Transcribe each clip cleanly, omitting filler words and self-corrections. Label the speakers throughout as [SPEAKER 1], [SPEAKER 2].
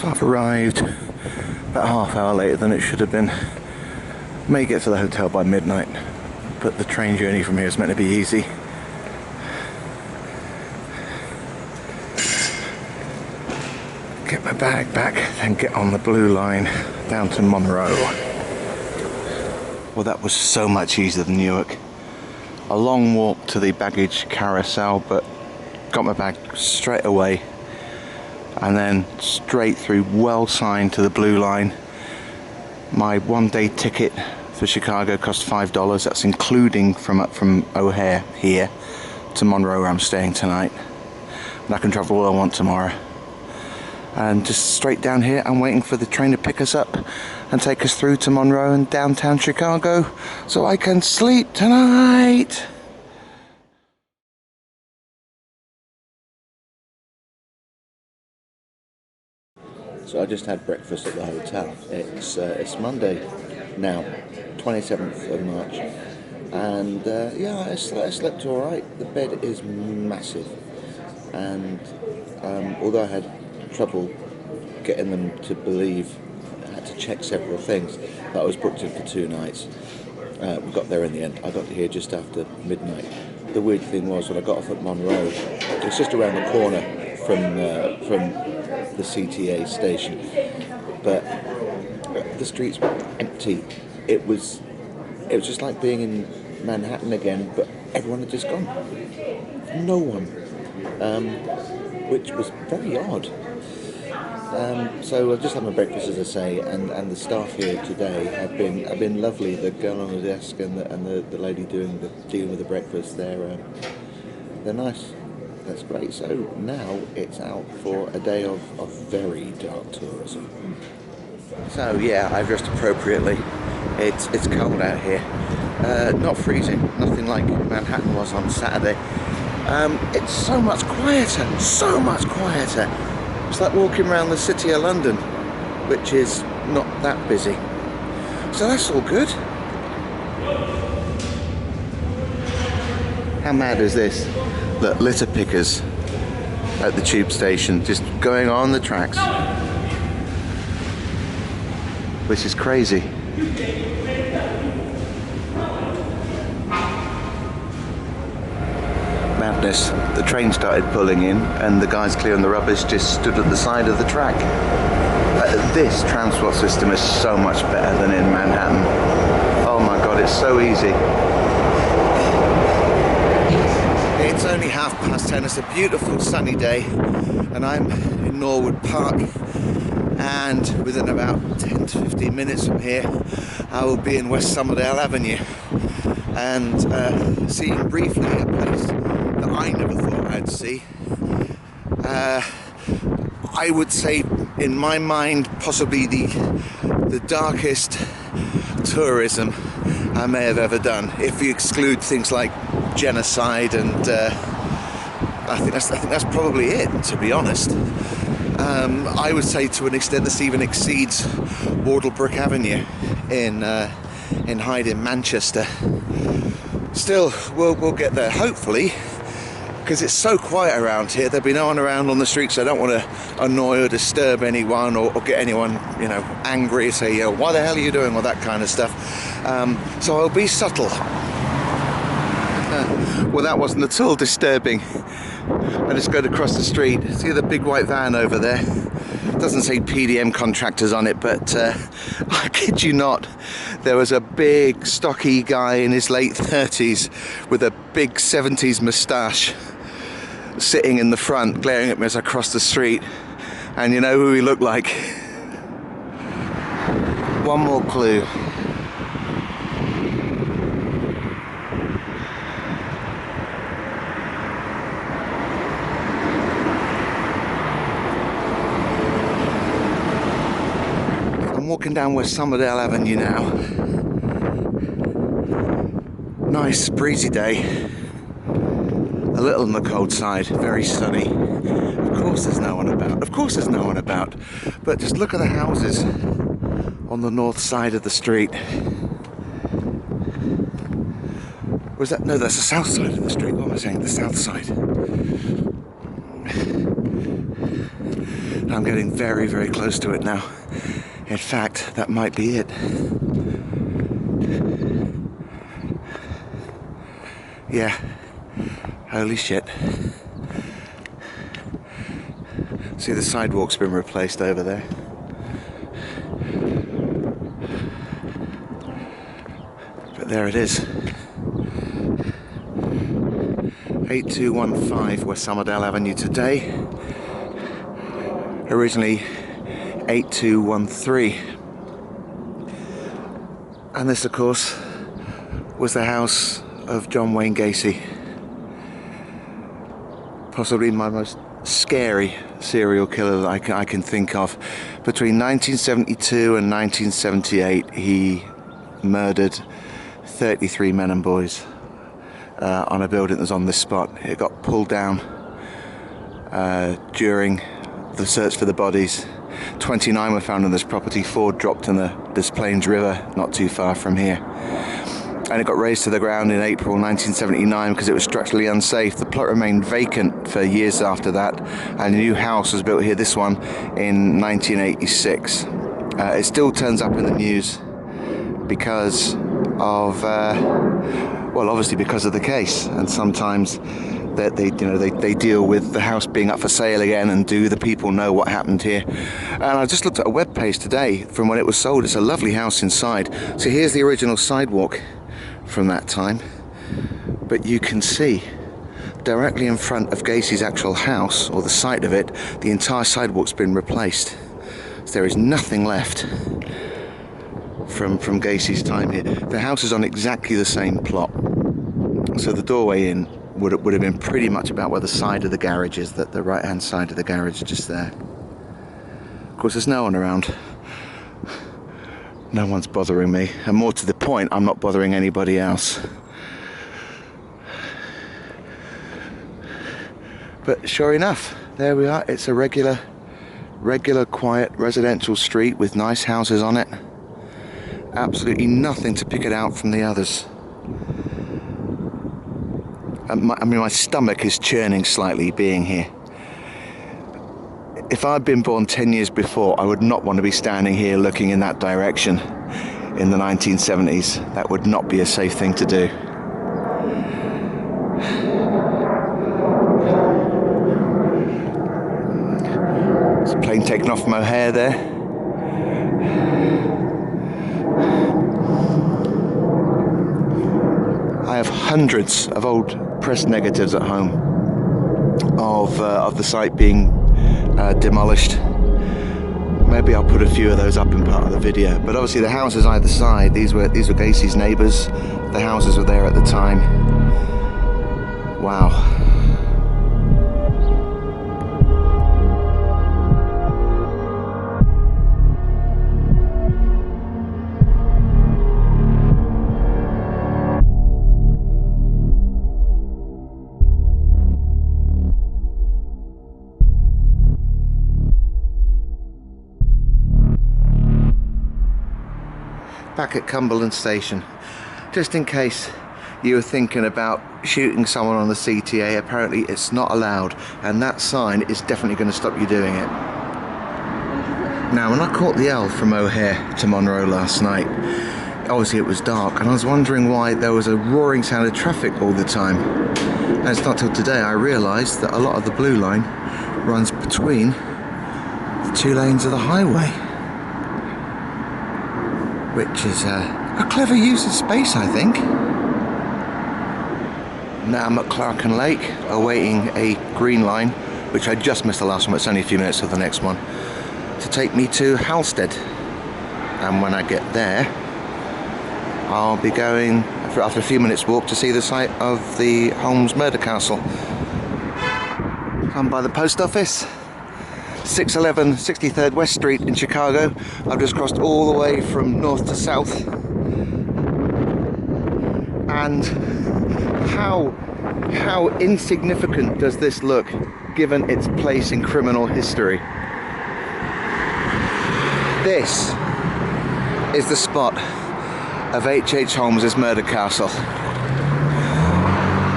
[SPEAKER 1] So I've arrived about half hour later than it should have been. May get to the hotel by midnight, but the train journey from here is meant to be easy. Get my bag back, then get on the blue line down to Monroe. Well, that was so much easier than Newark. A long walk to the baggage carousel, but got my bag straight away, and then straight through, well signed, to the blue line. My one-day ticket for Chicago cost $5. That's including from O'Hare here to Monroe, where I'm staying tonight. And I can travel all I want tomorrow. And just straight down here, I'm waiting for the train to pick us up and take us through to Monroe and downtown Chicago so I can sleep tonight. So I just had breakfast at the hotel. It's Monday now, 27th of March, and yeah, I slept all right. The bed is massive, and although I had trouble getting them to believe, I had to check several things, that I was booked in for 2 nights. We got there in the end. I got here just after midnight. The weird thing was, when I got off at Monroe, it's just around the corner from the CTA station, but the streets were empty. It was just like being in Manhattan again, but everyone had just gone. No one, which was very odd. So I just had my breakfast, as I say, and the staff here today have been lovely. The girl on the desk and the lady dealing with the breakfast, they're nice. That's great. So now it's out for a day of very dark tourism. So yeah, I've dressed appropriately. It's cold out here. Not freezing, nothing like Manhattan was on Saturday. It's so much quieter, so much quieter. It's like walking around the city of London, which is not that busy. So that's all good. How mad is this? Look, litter pickers at the tube station, just going on the tracks. Which is crazy. Madness. The train started pulling in and the guys clearing the rubbish just stood at the side of the track. This transport system is so much better than in Manhattan. Oh my god, it's so easy. It's only 10:30. It's a beautiful sunny day and I'm in Norwood Park, and within about 10 to 15 minutes from here I will be in West Somerdale Avenue and seeing briefly a place that I never thought I'd see. I would say, in my mind, possibly the darkest tourism I may have ever done, if you exclude things like genocide, and I think that's probably it, to be honest. I would say to an extent this even exceeds Wardlebrook Avenue in Hyde in Manchester. Still, we'll get there, hopefully, because it's so quiet around here. There'll be no one around on the streets, so I don't want to annoy or disturb anyone or get anyone, angry, say, why the hell are you doing, all that kind of stuff. So I'll be subtle. Well, that wasn't at all disturbing. I just got across the street. See the big white van over there? It doesn't say PDM contractors on it, but I kid you not, there was a big stocky guy in his late 30s with a big 70s moustache sitting in the front, glaring at me as I crossed the street. And you know who he looked like? One more clue. I'm walking down West Somerdale Avenue now. Nice breezy day. A little on the cold side, very sunny. Of course there's no one about. Of course there's no one about. But just look at the houses on the north side of the street. Or is that? No, that's the south side of the street. What am I saying? The south side. I'm getting very, very close to it now. In fact, that might be it. Yeah, holy shit. See, the sidewalk's been replaced over there. But there it is. 8215 West Somerdale Avenue today. Originally 8213. And this, of course, was the house of John Wayne Gacy. Possibly my most scary serial killer that I can think of. Between 1972 and 1978, he murdered 33 men and boys on a building that was on this spot. It got pulled down during the search for the bodies. 29 were found on this property, 4 dropped in the Des Plaines River, not too far from here. And it got razed to the ground in April 1979 because it was structurally unsafe. The plot remained vacant for years after that, and a new house was built here, this one, in 1986. It still turns up in the news because of, well, obviously because of the case, and sometimes that they deal with the house being up for sale again, and do the people know what happened here. And I just looked at a web page today from when it was sold. It's a lovely house inside. So here's the original sidewalk from that time, but you can see directly in front of Gacy's actual house, or the site of it, the entire sidewalk's been replaced. So there is nothing left from Gacy's time here. The house is on exactly the same plot, so the doorway in would have been pretty much about where the side of the garage is, that the right hand side of the garage, just there. Of course, there's no one around. No one's bothering me, and more to the point, I'm not bothering anybody else. But sure enough, there we are. It's a regular quiet residential street with nice houses on it. Absolutely nothing to pick it out from the others. I mean, my stomach is churning slightly being here. If I'd been born 10 years before, I would not want to be standing here looking in that direction in the 1970s. That would not be a safe thing to do. It's a plane taken off from O'Hare there. I have hundreds of old press negatives at home of the site being demolished. Maybe I'll put a few of those up in part of the video. But obviously the houses either side, these were Gacy's neighbours. The houses were there at the time. Wow. Back at Cumberland Station, just in case you were thinking about shooting someone on the CTA, apparently it's not allowed, and that sign is definitely going to stop you doing it. Now, when I caught the L from O'Hare to Monroe last night, obviously it was dark, and I was wondering why there was a roaring sound of traffic all the time. And it's not till today I realised that a lot of the blue line runs between the 2 lanes of the highway, which is a clever use of space, I think. Now I'm at Clarkin Lake, awaiting a green line, which I just missed the last one, but it's only a few minutes to the next one, to take me to Halstead. And when I get there, I'll be going, after a few minutes walk, to see the site of the Holmes murder castle. I'm by the post office. 611 63rd West Street in Chicago. I've just crossed all the way from north to south. And how insignificant does this look given its place in criminal history? This is the spot of H.H. Holmes's murder castle.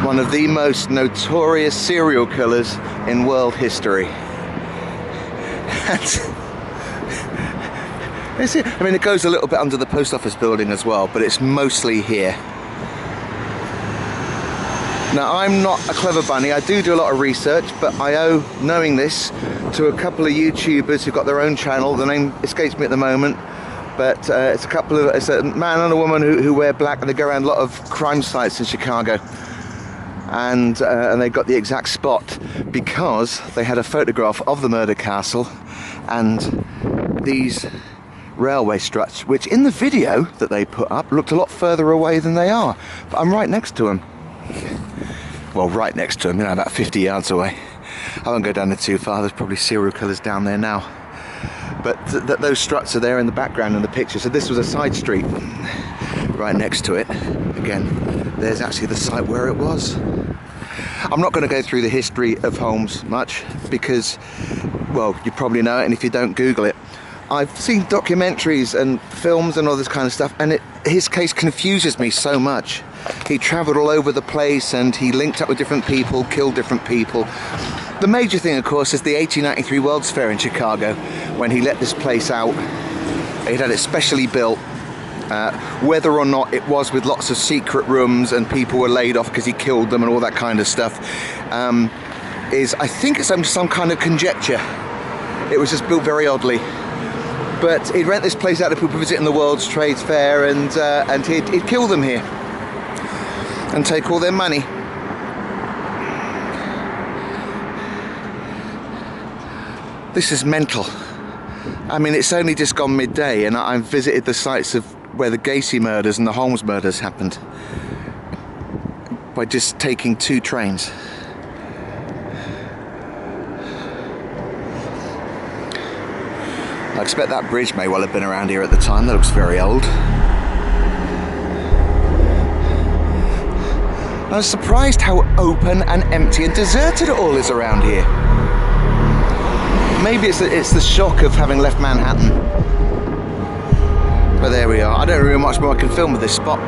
[SPEAKER 1] One of the most notorious serial killers in world history. I mean, it goes a little bit under the post office building as well, but it's mostly here. Now, I'm not a clever bunny. I do a lot of research, but I owe knowing this to a couple of YouTubers who've got their own channel. The name escapes me at the moment, but it's a man and a woman who wear black, and they go around a lot of crime sites in Chicago. And they got the exact spot because they had a photograph of the murder castle and these railway struts, which in the video that they put up looked a lot further away than they are. But I'm right next to them. Well, right next to them, you know, about 50 yards away. I won't go down there too far. There's probably serial killers down there now. But those struts are there in the background in the picture. So this was a side street right next to it. Again, there's actually the site where it was. I'm not going to go through the history of Holmes much because, well, you probably know it, and if you don't, Google it. I've seen documentaries and films and all this kind of stuff, and his case confuses me so much. He travelled all over the place and he linked up with different people, killed different people. The major thing, of course, is the 1893 World's Fair in Chicago, when he let this place out. He'd had it specially built. Whether or not it was with lots of secret rooms and people were laid off because he killed them and all that kind of stuff, I think it's some kind of conjecture. It was just built very oddly. But he'd rent this place out to people visiting the World's Trade Fair, and he'd kill them here and take all their money. This is mental. I mean, it's only just gone midday and I've visited the sites of where the Gacy murders and the Holmes murders happened by just taking 2 trains. I expect that bridge may well have been around here at the time. That looks very old. I was surprised how open and empty and deserted it all is around here. Maybe it's the shock of having left Manhattan. But there we are. I don't really much more I can film with this spot.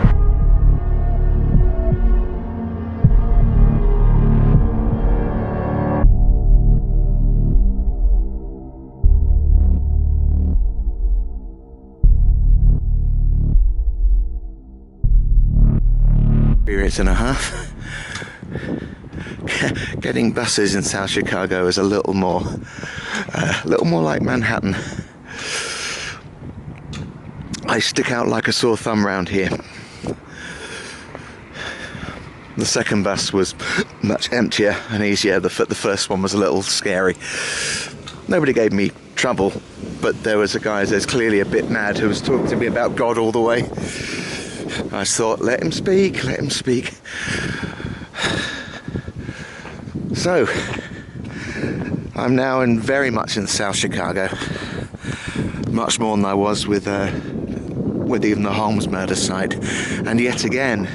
[SPEAKER 1] Experience and a half. Getting buses in South Chicago is a little more like Manhattan. I stick out like a sore thumb round here. The second bus was much emptier and easier. The first one was a little scary. Nobody gave me trouble, but there was a guy there's clearly a bit mad who was talking to me about God all the way. I thought, let him speak, let him speak. So, I'm now very much in South Chicago, much more than I was with even the Holmes murder site. And yet again,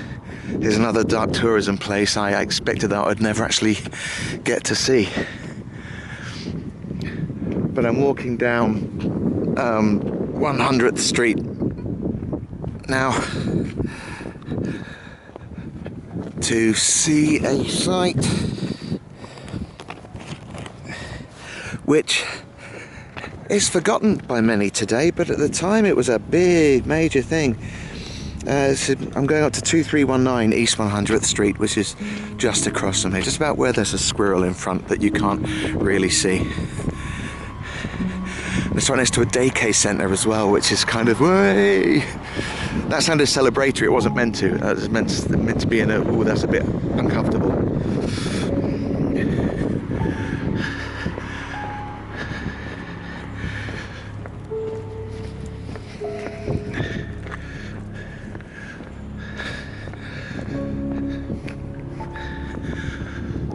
[SPEAKER 1] there's another dark tourism place I expected that I'd never actually get to see. But I'm walking down 100th Street now to see a site which is forgotten by many today, but at the time it was a big major thing. So I'm going up to 2319 East 100th Street, which is just across from here, just about where there's a squirrel in front that you can't really see. It's right next to a daycare centre as well, which is kind of way. That sounded celebratory. It wasn't meant to. It was meant to be in a. Oh, that's a bit uncomfortable.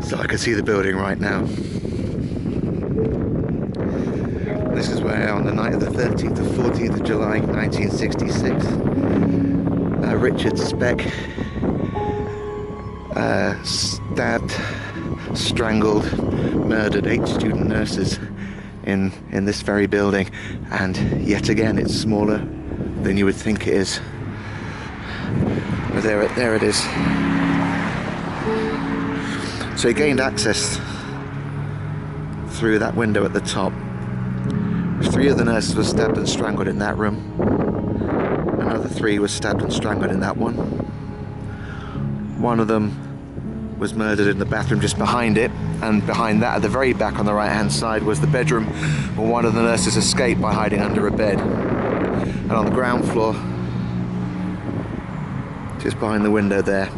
[SPEAKER 1] So I can see the building right now. This is where on the night of the 13th to 14th of July 1966, Richard Speck stabbed, strangled, murdered 8 student nurses in this very building. And yet again, it's smaller than you would think it is. But there it is. So he gained access through that window at the top. 3 of the nurses were stabbed and strangled in that room. Another 3 were stabbed and strangled in that one. One of them was murdered in the bathroom just behind it, and behind that, at the very back on the right hand side, was the bedroom where one of the nurses escaped by hiding under a bed. And on the ground floor, just behind the window there,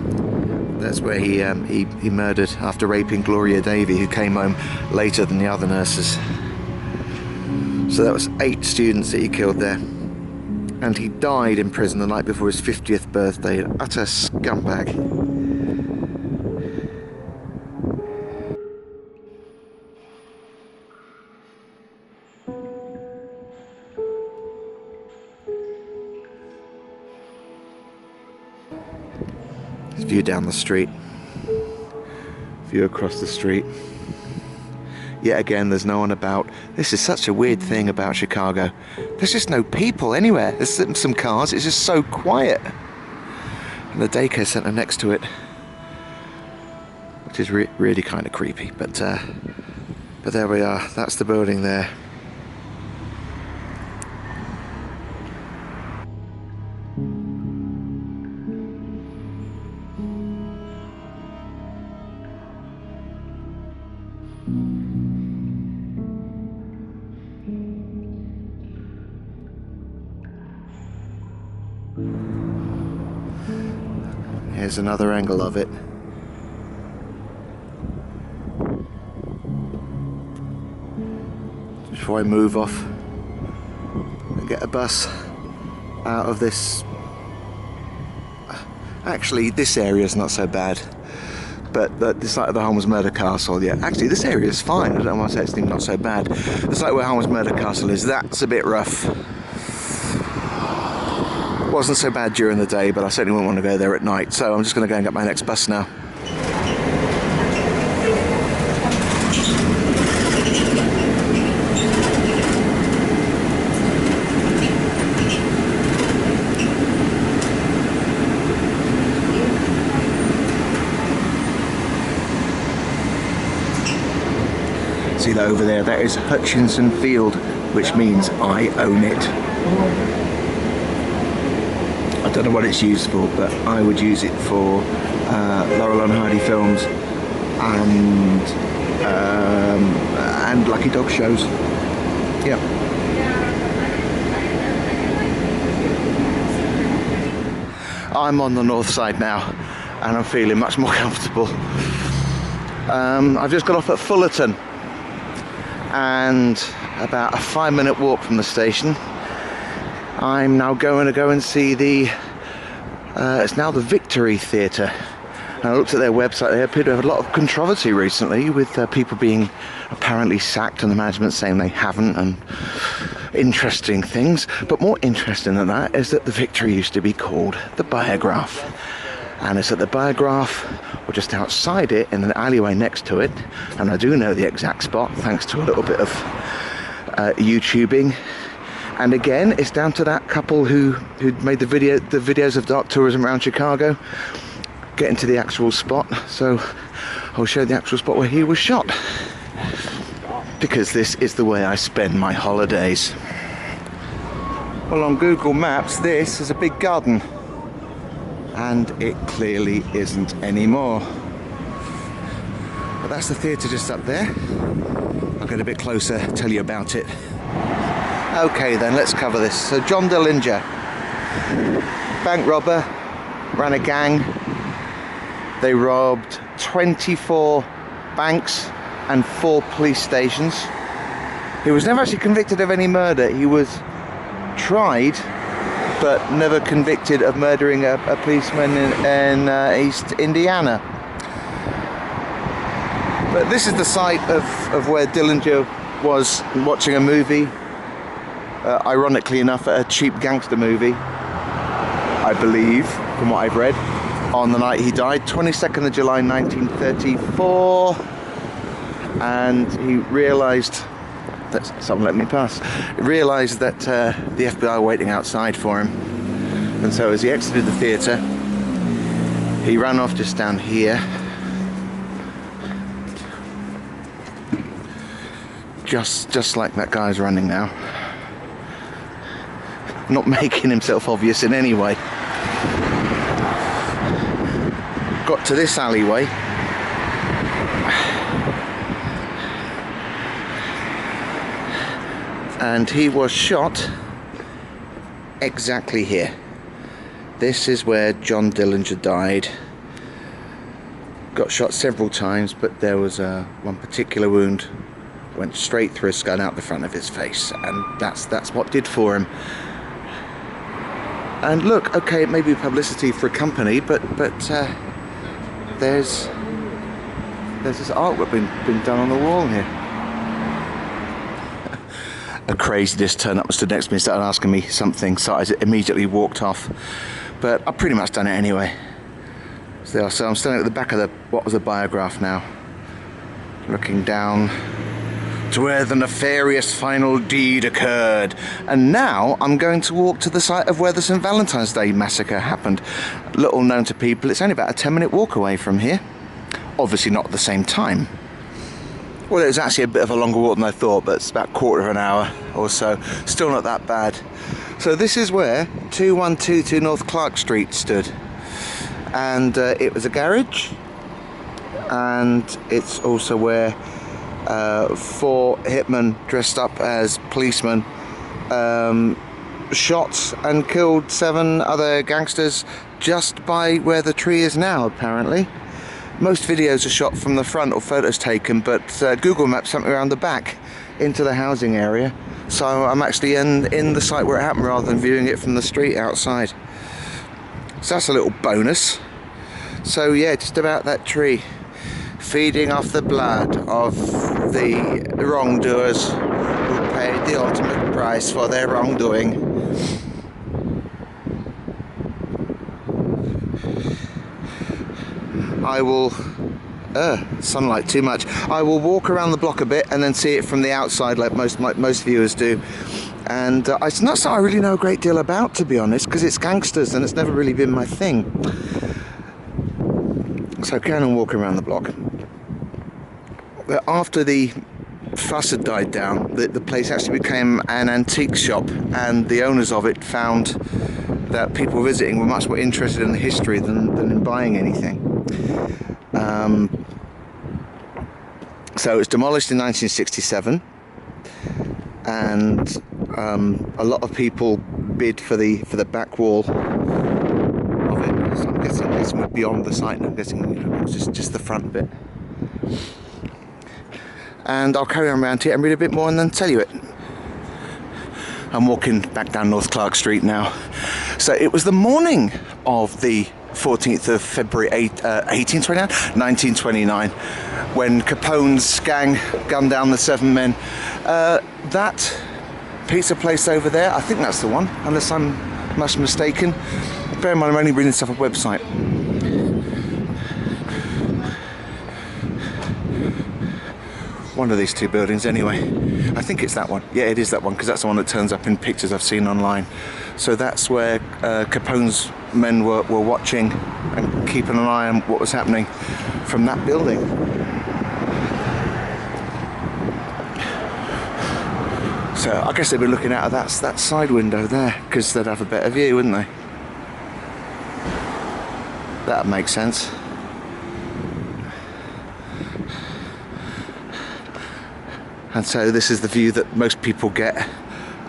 [SPEAKER 1] that's where he murdered after raping Gloria Davy, who came home later than the other nurses. So that was 8 students that he killed there. And he died in prison the night before his 50th birthday, an utter scumbag. View down the street, view across the street. Yet again, there's no one about. This is such a weird thing about Chicago. There's just no people anywhere. There's some cars, it's just so quiet. And the daycare centre next to it, which is really kind of creepy, but there we are, that's the building there. Here's another angle of it. Before I move off and get a bus out of this. Actually, this area is not so bad, but the site of the Holmes Murder Castle, yeah, actually this area is fine. I don't know why I say it's not so bad. The site where Holmes Murder Castle is, that's a bit rough. Wasn't so bad during the day, but I certainly wouldn't want to go there at night, so I'm just going to go and get my next bus now. See that over there? That is Hutchinson Field, which means I own it. I don't know what it's used for, but I would use it for Laurel and Hardy films and Lucky Dog shows. Yeah. I'm on the north side now, and I'm feeling much more comfortable. I've just got off at Fullerton, and about a 5-minute walk from the station. I'm now going to go and see the, it's now the Victory Theatre. And I looked at their website, they appear to have a lot of controversy recently with people being apparently sacked and the management saying they haven't, and interesting things. But more interesting than that is that the Victory used to be called the Biograph. And it's at the Biograph, or just outside it, in an alleyway next to it. And I do know the exact spot, thanks to a little bit of YouTubing. And again, it's down to that couple who made the videos of dark tourism around Chicago, getting to the actual spot. So I'll show the actual spot where he was shot, because this is the way I spend my holidays. Well, on Google Maps, this is a big garden, and it clearly isn't anymore. But that's the theatre just up there. I'll get a bit closer, tell you about it. Okay then, let's cover this. So John Dillinger, bank robber, ran a gang. They robbed 24 banks and 4 police stations. He was never actually convicted of any murder. He was tried, but never convicted of murdering a policeman in East Indiana. But this is the site of where Dillinger was watching a movie. Ironically enough, a cheap gangster movie, I believe, from what I've read, on the night he died, 22nd of July 1934, and he realised that someone let me pass. He realised that the FBI were waiting outside for him, and so as he exited the theatre, he ran off just down here, just like that guy's running now. not making himself obvious in any way. Got to this alleyway, and he was shot exactly here. This is where John Dillinger died. Got shot several times, but there was one particular wound went straight through his skull, out the front of his face, and that's what did for him. And look, okay, it may be publicity for a company, but there's this artwork been done on the wall here. A craziness turned up and stood next to me and started asking me something, so I immediately walked off. But I've pretty much done it anyway. So I'm standing at the back of what was a biograph now, looking down to where the nefarious final deed occurred. And now I'm going to walk to the site of where the St. Valentine's Day massacre happened. Little known to people, it's only about a 10-minute walk away from here. Obviously not at the same time. Well, it was actually a bit of a longer walk than I thought, but it's about a quarter of an hour or so. Still not that bad. So this is where 2122 North Clark Street stood. And it was a garage. And it's also where 4 hitmen dressed up as policemen shot and killed 7 other gangsters just by where the tree is now, apparently. Most videos are shot from the front or photos taken, but Google Maps sent me around the back into the housing area, so I'm actually in the site where it happened rather than viewing it from the street outside. So that's a little bonus. So yeah, just about that tree, feeding off the blood of the wrongdoers who paid the ultimate price for their wrongdoing. I will, sunlight too much. I will walk around the block a bit and then see it from the outside like most viewers do. And it's not something I really know a great deal about, to be honest, because it's gangsters and it's never really been my thing. So I carry on walking around the block. After the fuss had died down, the place actually became an antique shop, and the owners of it found that people visiting were much more interested in the history than in buying anything. So it was demolished in 1967, and a lot of people bid for the back wall of it. So I'm guessing this would be beyond the site, and I'm guessing just the front bit. And I'll carry on around here and read a bit more and then tell you it. I'm walking back down North Clark Street now. So it was the morning of the 14th of February 1929 when Capone's gang gunned down the 7 men. That pizza place over there, I think that's the one, unless I'm much mistaken. Bear in mind, I'm only reading stuff off a website. One of these 2 buildings anyway. I think it's that one. Yeah, it is that one, because that's the one that turns up in pictures I've seen online. So that's where Capone's men were watching and keeping an eye on what was happening from that building. So I guess they'd be looking out of that side window there, because they'd have a better view, wouldn't they? That would make sense. And so this is the view that most people get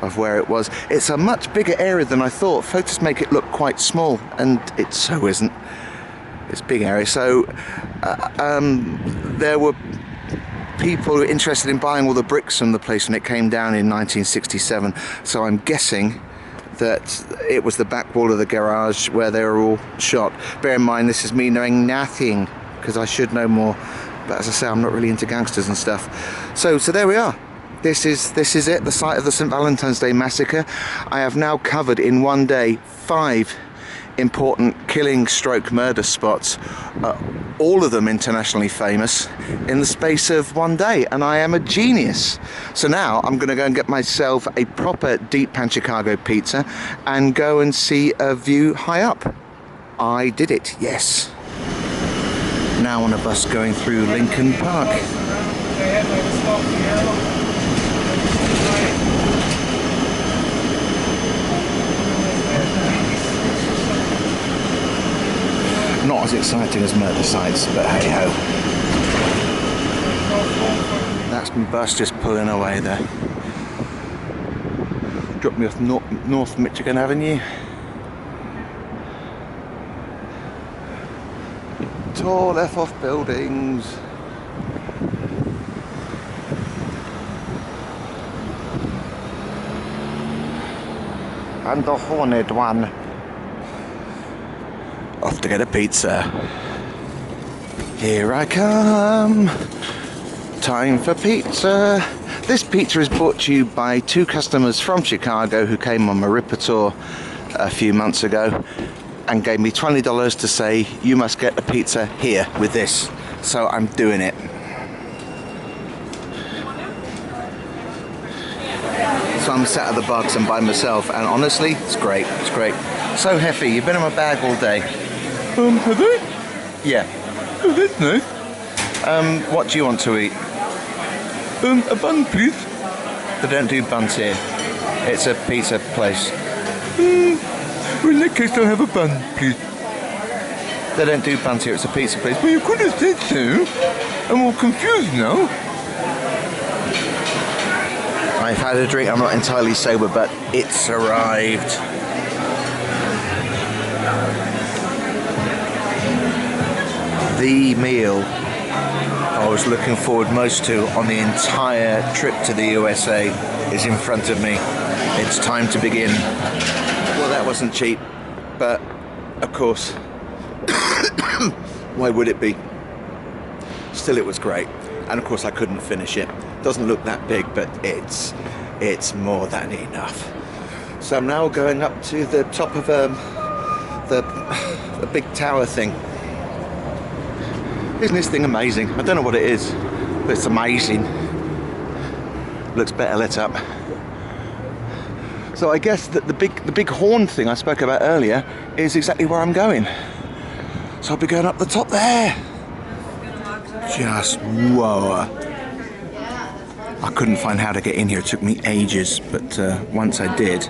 [SPEAKER 1] of where it was. It's a much bigger area than I thought. Photos make it look quite small, and it so isn't. It's a big area. So there were people interested in buying all the bricks from the place when it came down in 1967. So I'm guessing that it was the back wall of the garage where they were all shot. Bear in mind, this is me knowing nothing, because I should know more. But as I say, I'm not really into gangsters and stuff. So there we are. This is it, the site of the St. Valentine's Day massacre. I have now covered in one day 5 important killing stroke murder spots, all of them internationally famous, in the space of one day, and I am a genius. So now I'm going to go and get myself a proper deep pan Chicago pizza and go and see a view high up. I did it, yes. Now on a bus going through Lincoln Park. as exciting as motorsides, but hey ho. That's my bus just pulling away there. Dropped me off North Michigan Avenue. Tall F-off buildings. And the haunted one. Off to get a pizza. Here I come. Time for pizza. This pizza is brought to you by 2 customers from Chicago who came on my Ripper tour a few months ago and gave me $20 to say you must get a pizza here with this. So I'm doing it. So I'm sat at the box and by myself, and honestly, it's great. It's great. So heavy. You've been in my bag all day. Have I? Yeah. Oh, that's nice. What do you want to eat? A bun, please. They don't do buns here. It's a pizza place. Well, in that case, I'll have a bun, please. They don't do buns here. It's a pizza place. Well, you could have said so. I'm all confused now. I've had a drink. I'm not entirely sober, but it's arrived. The meal I was looking forward most to on the entire trip to the USA is in front of me. It's time to begin. Well, that wasn't cheap, but of course, why would it be? Still, it was great, and of course I couldn't finish it. Doesn't look that big, but it's more than enough. So I'm now going up to the top of the big tower thing. Isn't this thing amazing? I don't know what it is, but it's amazing. Looks better lit up. So I guess that the big horn thing I spoke about earlier is exactly where I'm going. So I'll be going up the top there. Just whoa. I couldn't find how to get in here. It took me ages, but once I did,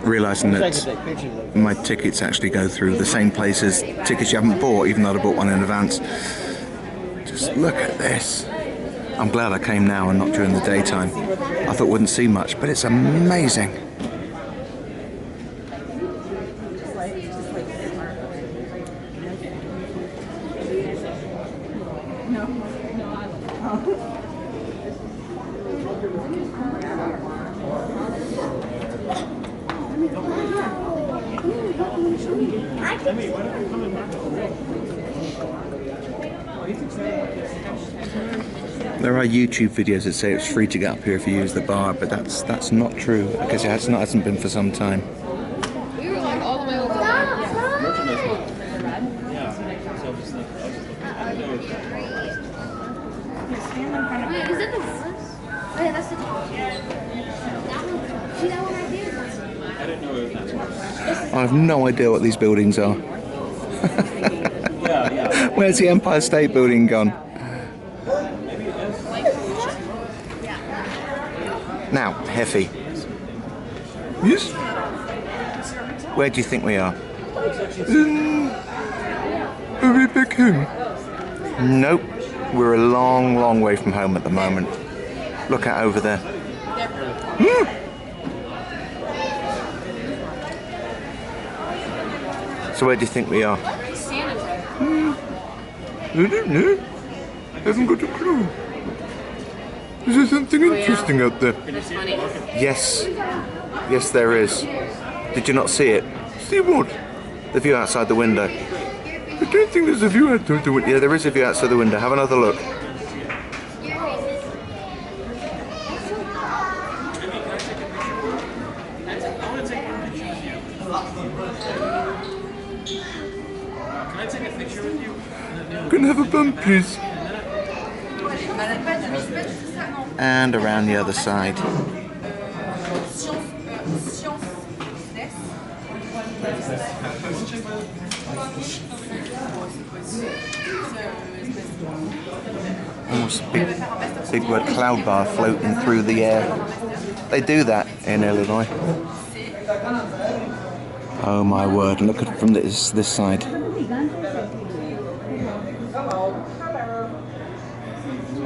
[SPEAKER 1] realising that my tickets actually go through the same places, tickets you haven't bought, even though I bought one in advance. Just look at this. I'm glad I came now and not during the daytime. I thought I wouldn't see much, but it's amazing. There are YouTube videos that say it's free to get up here if you use the bar, but that's not true because it hasn't been for some time.
[SPEAKER 2] We were like all the way over there. Wait, is that the one? Oh yeah, that's the top. That one. See that one right there?
[SPEAKER 3] I didn't know it was that one.
[SPEAKER 1] I have no idea what these buildings are. Where's the Empire State Building gone? Now, Heffy. Yes? Where do you think we are? Are we back home? Nope. We're a long, long way from home at the moment. Look out over there. So where do you think we are? I don't know. I haven't got a clue. Is there something interesting out there? Yes. Yes, there is. Did you not see it? See what? The view outside the window. I don't think there's a view outside the window. Yeah, there is a view outside the window. Have another look. Can I have a bun, please? And around the other side. Almost big word cloud bar floating through the air. They do that in Illinois. Oh my word, look at it from this side.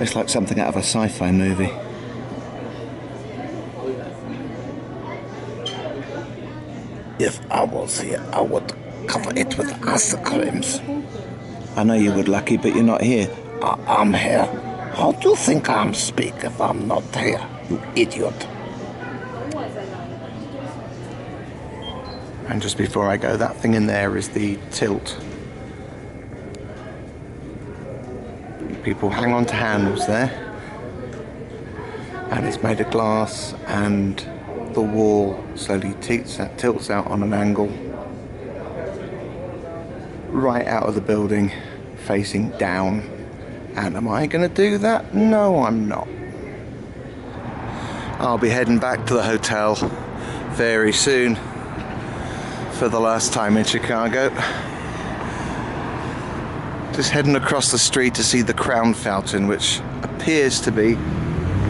[SPEAKER 1] It's like something out of a sci-fi movie. If I was here, I would cover it with ice creams. I know you would, Lucky, but you're not here. I'm here. How do you think I'm speak if I'm not here, you idiot? And just before I go, that thing in there is the tilt. People hang on to handles there. And it's made of glass, and the wall slowly tilts out on an angle right out of the building, facing down. And am I going to do that? No, I'm not. I'll be heading back to the hotel very soon for the last time in Chicago. Just heading across the street to see the Crown Fountain, which appears to be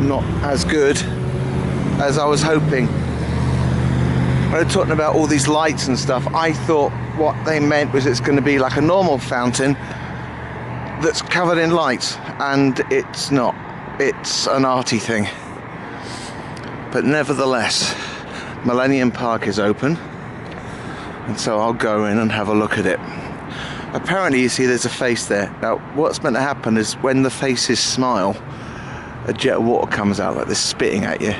[SPEAKER 1] not as good as I was hoping. When they're talking about all these lights and stuff, I thought what they meant was it's going to be like a normal fountain that's covered in lights, and it's not. It's an arty thing. But nevertheless, Millennium Park is open, and so I'll go in and have a look at it. Apparently, you see there's a face there. Now, what's meant to happen is when the faces smile, a jet of water comes out like this, spitting at you.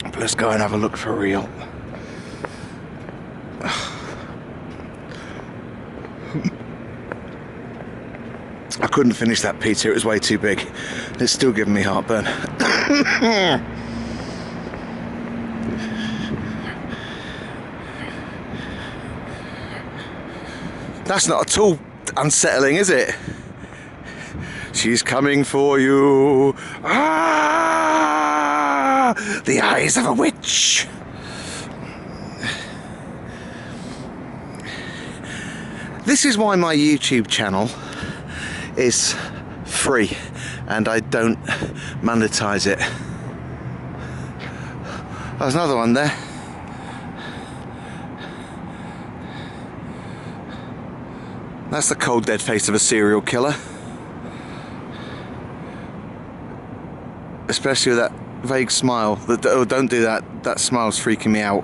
[SPEAKER 1] But let's go and have a look for real. I couldn't finish that pizza, it was way too big. It's still giving me heartburn. That's not at all unsettling, is it? She's coming for you. Ah! The eyes of a witch. This is why my YouTube channel is free and I don't monetize it. There's another one there. That's the cold dead face of a serial killer. Especially with that vague smile. Oh, don't do that. That smile's freaking me out.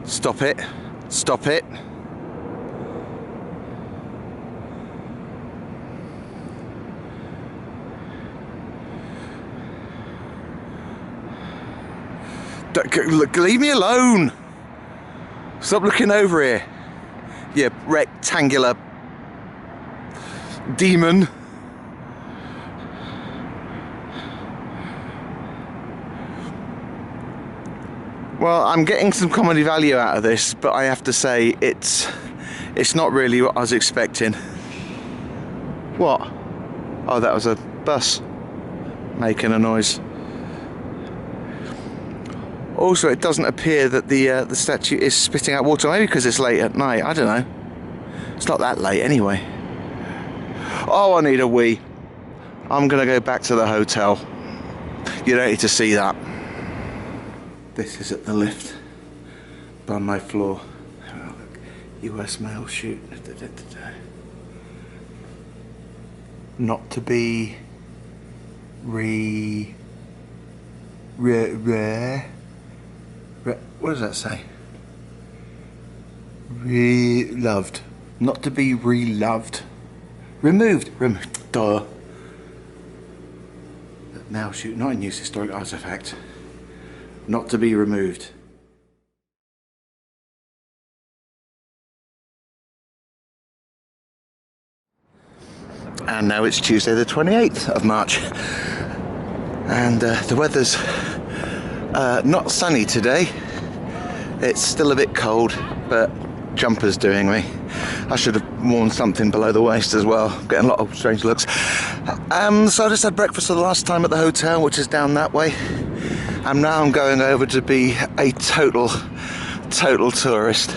[SPEAKER 1] Stop it. Stop it. Look, leave me alone. Stop looking over here, you rectangular demon. Well, I'm getting some comedy value out of this, but I have to say it's not really what I was expecting. What? Oh, that was a bus making a noise. Also, it doesn't appear that the statue is spitting out water, maybe because it's late at night. I don't know. It's not that late anyway. Oh, I need a wee. I'm going to go back to the hotel. You don't need to see that. This is at the lift by my floor. Oh, look. US mail shoot. Not to be what does that say? Re-loved. Not to be re-loved. Removed. Removed. Duh. Now shoot, not a news historic artifact. Not to be removed. And now it's Tuesday the 28th of March. And the weather's not sunny today. It's still a bit cold, but jumper's doing me. I should have worn something below the waist as well. I'm getting a lot of strange looks. So I just had breakfast for the last time at the hotel, which is down that way. And now I'm going over to be a total tourist.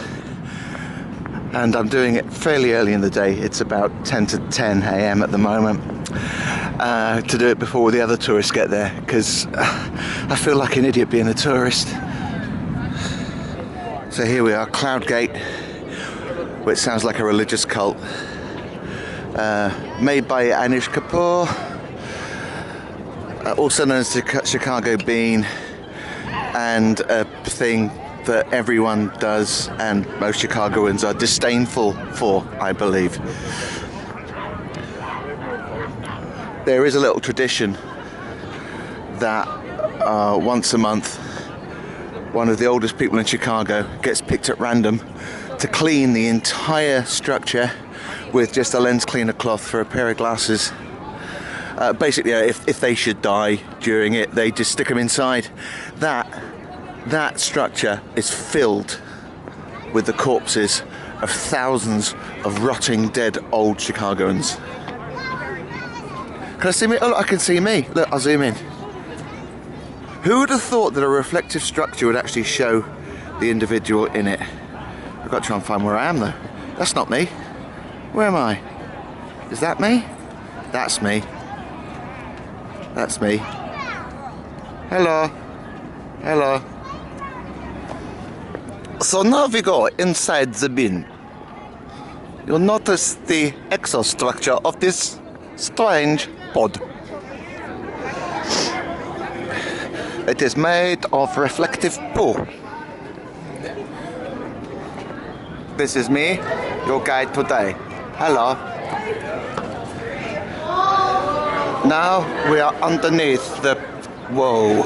[SPEAKER 1] And I'm doing it fairly early in the day. It's about 10 to 10 a.m. at the moment. To do it before the other tourists get there, because I feel like an idiot being a tourist. So here we are, Cloud Gate, which sounds like a religious cult. Made by Anish Kapoor, also known as the Chicago Bean, and a thing that everyone does and most Chicagoans are disdainful for, I believe. There is a little tradition that once a month, one of the oldest people in Chicago gets picked at random to clean the entire structure with just a lens cleaner cloth for a pair of glasses. Basically, if they should die during it, they just stick them inside. That structure is filled with the corpses of thousands of rotting, dead old Chicagoans. Can I see me? Oh, look, I can see me. Look, I'll zoom in. Who would have thought that a reflective structure would actually show the individual in it? I've got to try and find where I am though. That's not me. Where am I? Is that me? That's me. That's me. Hello. Hello. So now we go inside the bin. You'll notice the exostructure of this strange pod. It is made of reflective poo. This is me, your guide today. Hello. Now we are underneath the... Whoa.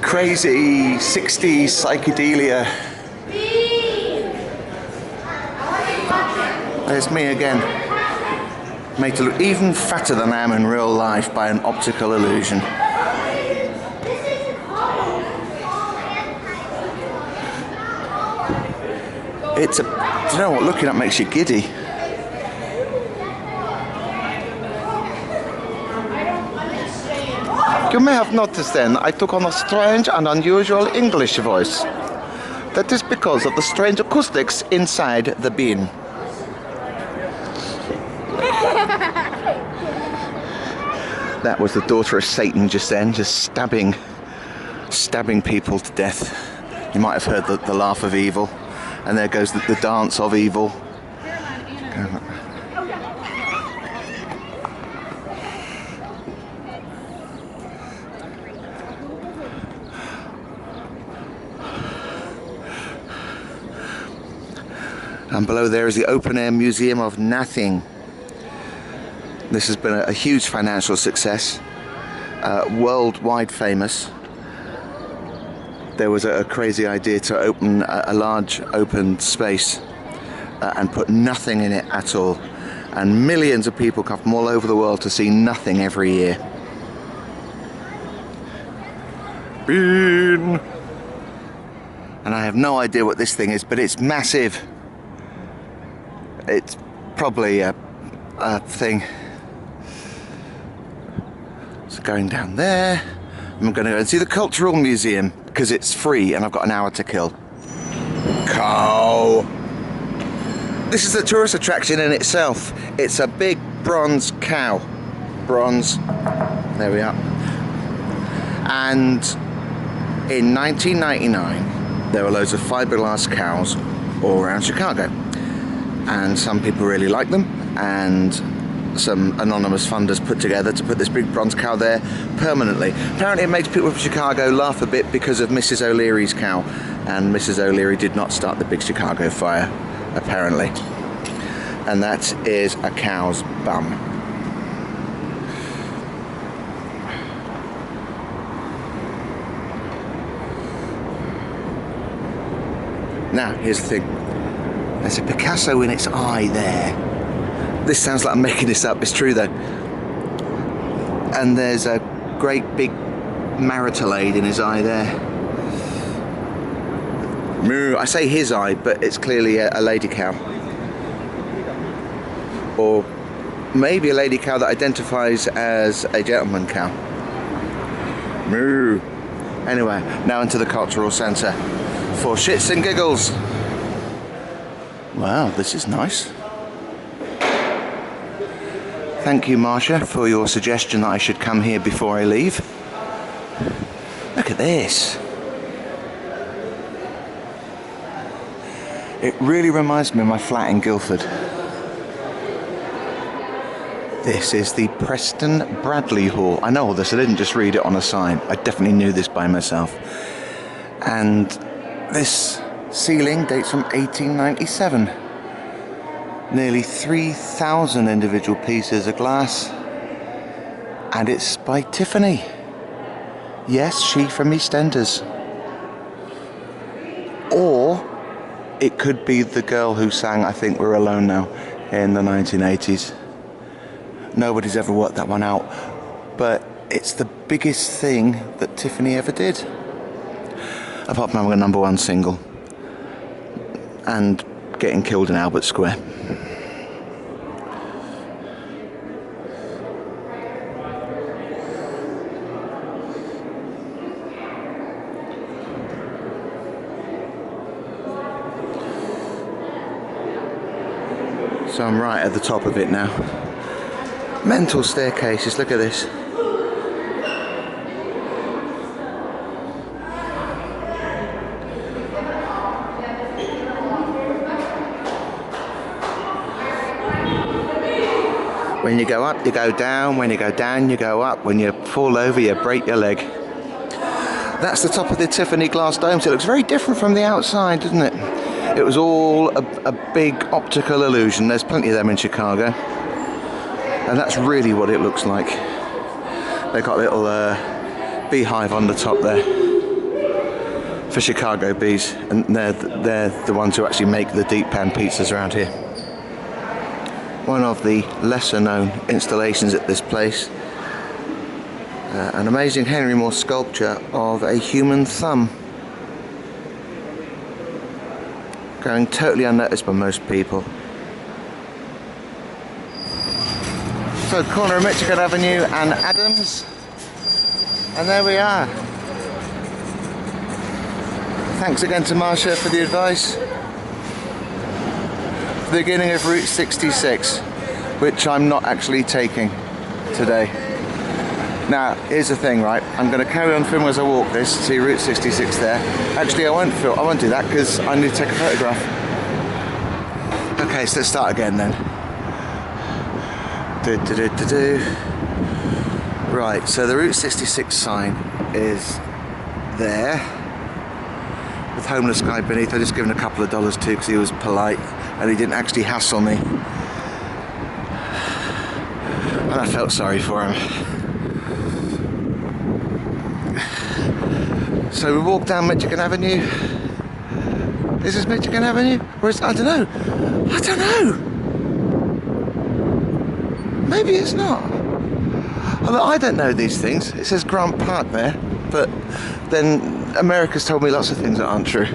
[SPEAKER 1] Crazy 60s psychedelia. There's me again, made to look even fatter than I am in real life by an optical illusion. It's a... Do you know what? Looking up makes you giddy. You may have noticed then I took on a strange and unusual English voice. That is because of the strange acoustics inside the bin. That was the daughter of Satan just then, just stabbing people to death. You might have heard the laugh of evil, and there goes the dance of evil. And below there is the Open Air Museum of Nothing. This has been a huge financial success, worldwide famous. There was a crazy idea to open a large open space and put nothing in it at all. And millions of people come from all over the world to see nothing every year. Bean! And I have no idea what this thing is, but it's massive. It's probably a thing. So going down there, I'm going to go and see the Cultural Museum because it's free and I've got an hour to kill. Cow! This is a tourist attraction in itself. It's a big bronze cow. Bronze. There we are. And in 1999, there were loads of fiberglass cows all around Chicago. And some people really like them, and some anonymous funders put together to put this big bronze cow there permanently. Apparently it makes people from Chicago laugh a bit because of Mrs. O'Leary's cow, and Mrs. O'Leary did not start the big Chicago fire, apparently. And that is a cow's bum. Now, here's the thing. There's a Picasso in its eye there. This sounds like I'm making this up, it's true though. And there's a great big marital aid in his eye there. Moo. I say his eye, but it's clearly a lady cow. Or maybe a lady cow that identifies as a gentleman cow. Moo. Anyway, now into the cultural centre for shits and giggles. Wow, this is nice. Thank you, Marsha, for your suggestion that I should come here before I leave. Look at this. It really reminds me of my flat in Guildford. This is the Preston Bradley Hall. I know all this, I didn't just read it on a sign. I definitely knew this by myself. And this ceiling dates from 1897. Nearly 3,000 individual pieces of glass. And it's by Tiffany. Yes, she from EastEnders. Or it could be the girl who sang I Think We're Alone Now in the 1980s. Nobody's ever worked that one out, but it's the biggest thing that Tiffany ever did. Apart from having a #1 single and getting killed in Albert Square. So I'm right at the top of it now. Mental staircases, look at this. When you go up, you go down. When you go down, you go up. When you fall over, you break your leg. That's the top of the Tiffany glass dome. So it looks very different from the outside, doesn't it? It was all a big optical illusion. There's plenty of them in Chicago. And that's really what it looks like. They've got a little beehive on the top there for Chicago bees. And they're the ones who actually make the deep pan pizzas around here. One of the lesser known installations at this place. An amazing Henry Moore sculpture of a human thumb. Going totally unnoticed by most people. So, corner of Michigan Avenue and Adams. And there we are. Thanks again to Marsha for the advice. The beginning of Route 66, which I'm not actually taking today. Now, here's the thing, right? I'm going to carry on filming as I walk this, see Route 66 there. Actually, I won't do that because I need to take a photograph. Okay, so let's start again then. Right, so the Route 66 sign is there with homeless guy beneath. I just given a couple of dollars to because he was polite and he didn't actually hassle me. And I felt sorry for him. So we walk down Michigan Avenue. Is this Michigan Avenue? Or is, I don't know. I don't know. Maybe it's not. Although I don't know these things. It says Grant Park there, but then America's told me lots of things that aren't true.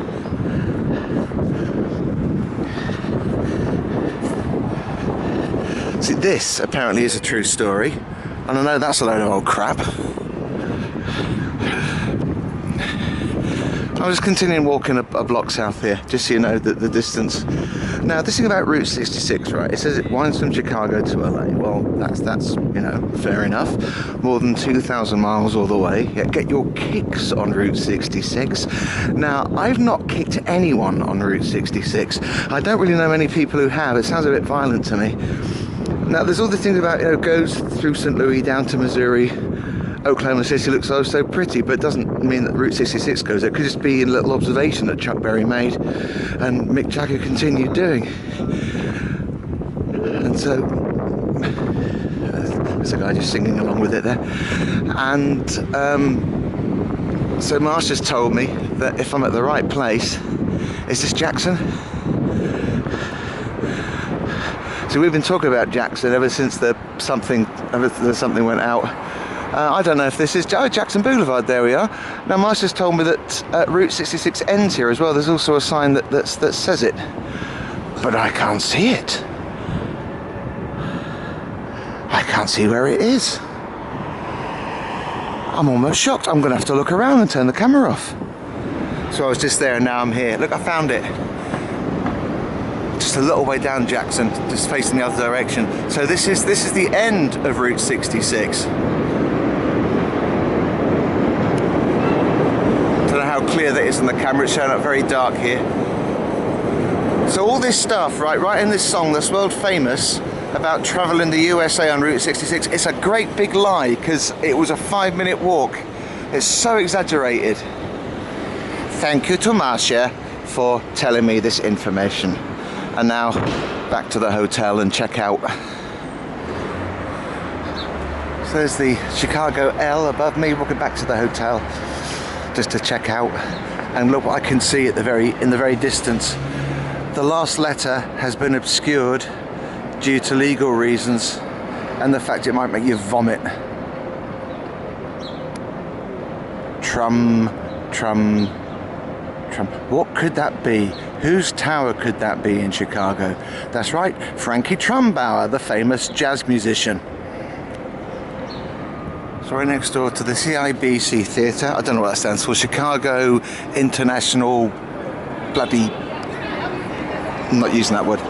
[SPEAKER 1] See, this apparently is a true story, and I know that's a load of old crap. I'm just continuing walking a block south here, just so you know the distance. Now, this thing about Route 66, right? It says it winds from Chicago to LA. Well, that's you know, fair enough. More than 2,000 miles all the way. Yeah, get your kicks on Route 66. Now, I've not kicked anyone on Route 66. I don't really know many people who have. It sounds a bit violent to me. Now, there's all the things about, you know, goes through St. Louis down to Missouri. Oklahoma City looks so pretty, but it doesn't mean that Route 66 goes there. It could just be a little observation that Chuck Berry made and Mick Jagger continued doing. And so there's a guy just singing along with it there. And so Marsha's told me that if I'm at the right place, is this Jackson? So we've been talking about Jackson ever since something went out. I don't know if this is Jackson Boulevard. There we are. Now, Marsha's told me that Route 66 ends here as well. There's also a sign that says it, but I can't see it. I can't see where it is. I'm almost shocked. I'm going to have to look around and turn the camera off. So I was just there and now I'm here. Look, I found it. just a little way down Jackson, just facing the other direction. So this is the end of Route 66. Don't know how clear that is on the camera. It's showing up very dark here. So all this stuff, right in this song that's world famous about traveling the USA on Route 66, it's a great big lie because it was a 5-minute walk. It's so exaggerated. Thank you to Marcia for telling me this information. And now back to the hotel and check out. So there's the Chicago L above me, walking back to the hotel just to check out. And look what I can see at in the very distance. The last letter has been obscured due to legal reasons and the fact it might make you vomit. Trum. What could that be? Whose tower could that be in Chicago? That's right, Frankie Trumbauer, the famous jazz musician. So right next door to the CIBC Theatre. I don't know what that stands for. Chicago International bloody... I'm not using that word.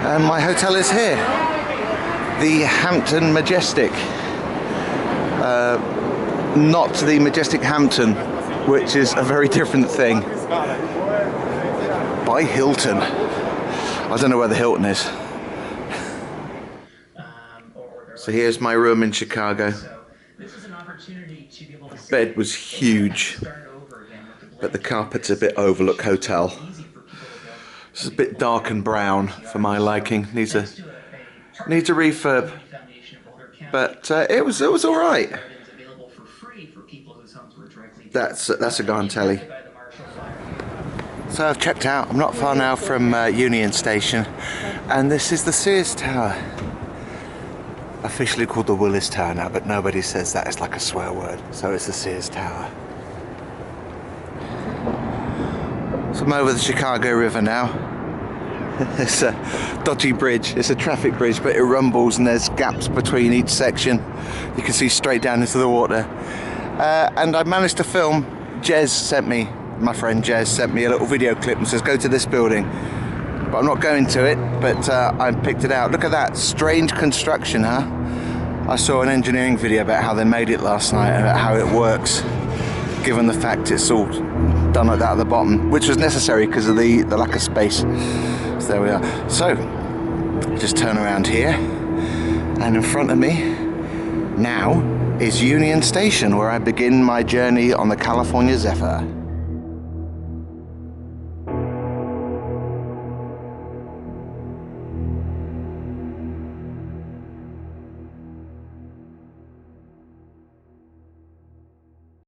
[SPEAKER 1] And my hotel is here. The Hampton Majestic. Not the Majestic Hampton, which is a very different thing. By Hilton. I don't know where the Hilton is. So here's my room in Chicago. The bed was huge, but the carpet's a bit overlook hotel. It's a bit dark and brown for my liking. Needs a refurb, but it was all right. That's a Garn telly. So I've checked out. I'm not far now from Union Station, and this is the Sears Tower. Officially called the Willis Tower now, but nobody says that. It's like a swear word. So it's the Sears Tower. So I'm over the Chicago River now. It's a dodgy bridge. It's a traffic bridge, but it rumbles and there's gaps between each section. You can see straight down into the water. And I managed to film. My friend Jez sent me a little video clip and says go to this building. But I'm not going to it, but I picked it out. Look at that, strange construction, huh? I saw an engineering video about how they made it last night and about how it works, given the fact it's all done like that at the bottom, which was necessary because of the lack of space. So there we are. So, just turn around here, and in front of me now is Union Station, where I begin my journey on the California Zephyr.